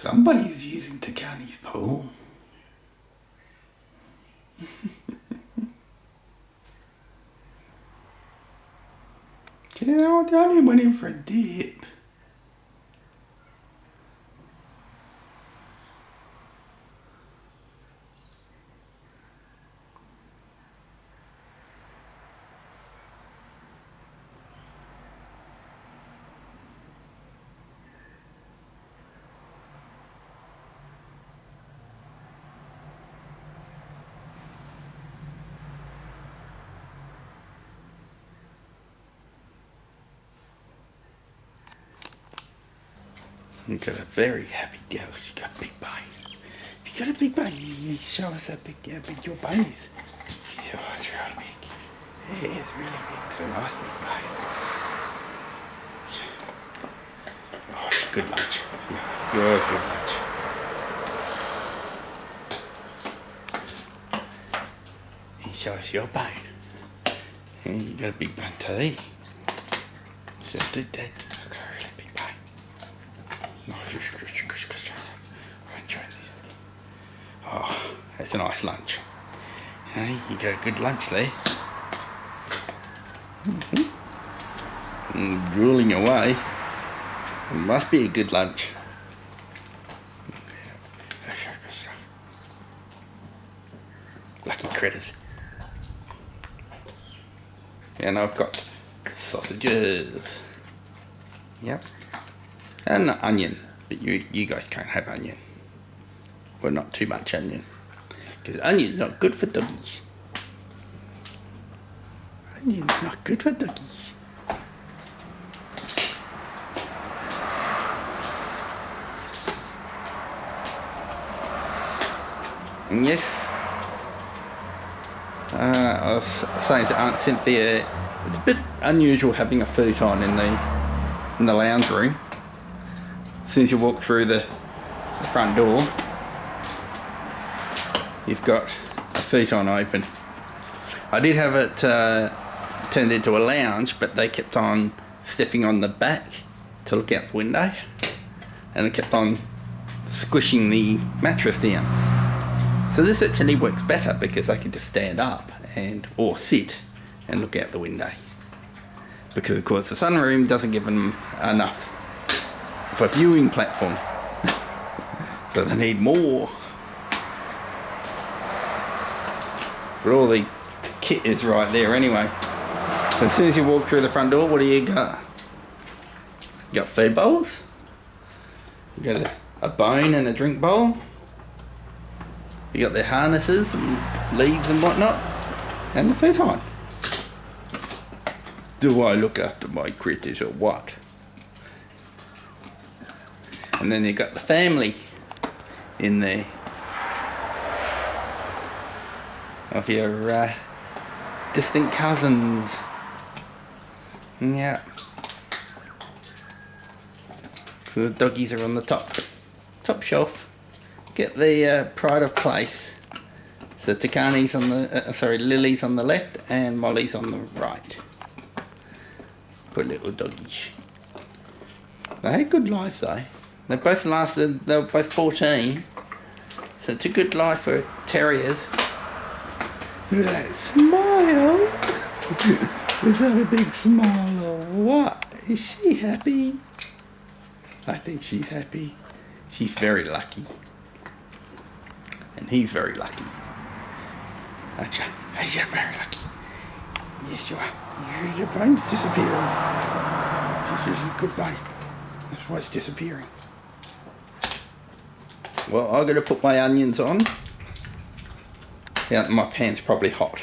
Somebody's using Tikaani's pool. You know, I only went in for a dip. You've got a very happy girl. She's got a big bone. If you got a big bone, you show us how big your bone is. Oh, it's really big. Yeah, it's really big. It's a nice big bone. Oh, good lunch. Yeah, you're a good lunch. You show us your bone. And you got a big bone too. So do that. Oh, that's a nice lunch. Hey, you got a good lunch there. Drooling away. It must be a good lunch. Lucky critters. And I've got sausages. Yep. And onion, but you guys can't have onion. Well, not too much onion, because onion's not good for doggies. Onion's not good for doggies. And yes, I was saying to Aunt Cynthia, it's a bit unusual having a futon in the lounge room. As soon as you walk through the front door, you've got a futon open. I did have it turned into a lounge, but they kept on stepping on the back to look out the window, and it kept on squishing the mattress down. So this actually works better because I can just stand up or sit and look out the window. Because of course the sunroom doesn't give them enough of a viewing platform. So they need more. But all the kit is right there anyway. So as soon as you walk through the front door, what do you got? You got food bowls. You got a bone and a drink bowl. You got their harnesses and leads and whatnot. And the futon. Do I look after my critters or what? And then you got the family in there of your distant cousins. Yeah. So the doggies are on the top shelf. Get the pride of place. So Tikaani's on the Lily's on the left and Molly's on the right. Poor little doggies. They had good lives though. They both lasted. They were both 14. So it's a good life for terriers. Look at that smile. Is that a big smile or what? Is she happy? I think she's happy. She's very lucky. And he's very lucky. Aren't you? You're very lucky. Yes, you are. Your bone's disappearing. She's just a good bone. That's why it's disappearing. Well, I'm going to put my onions on. Yeah, my pan's probably hot.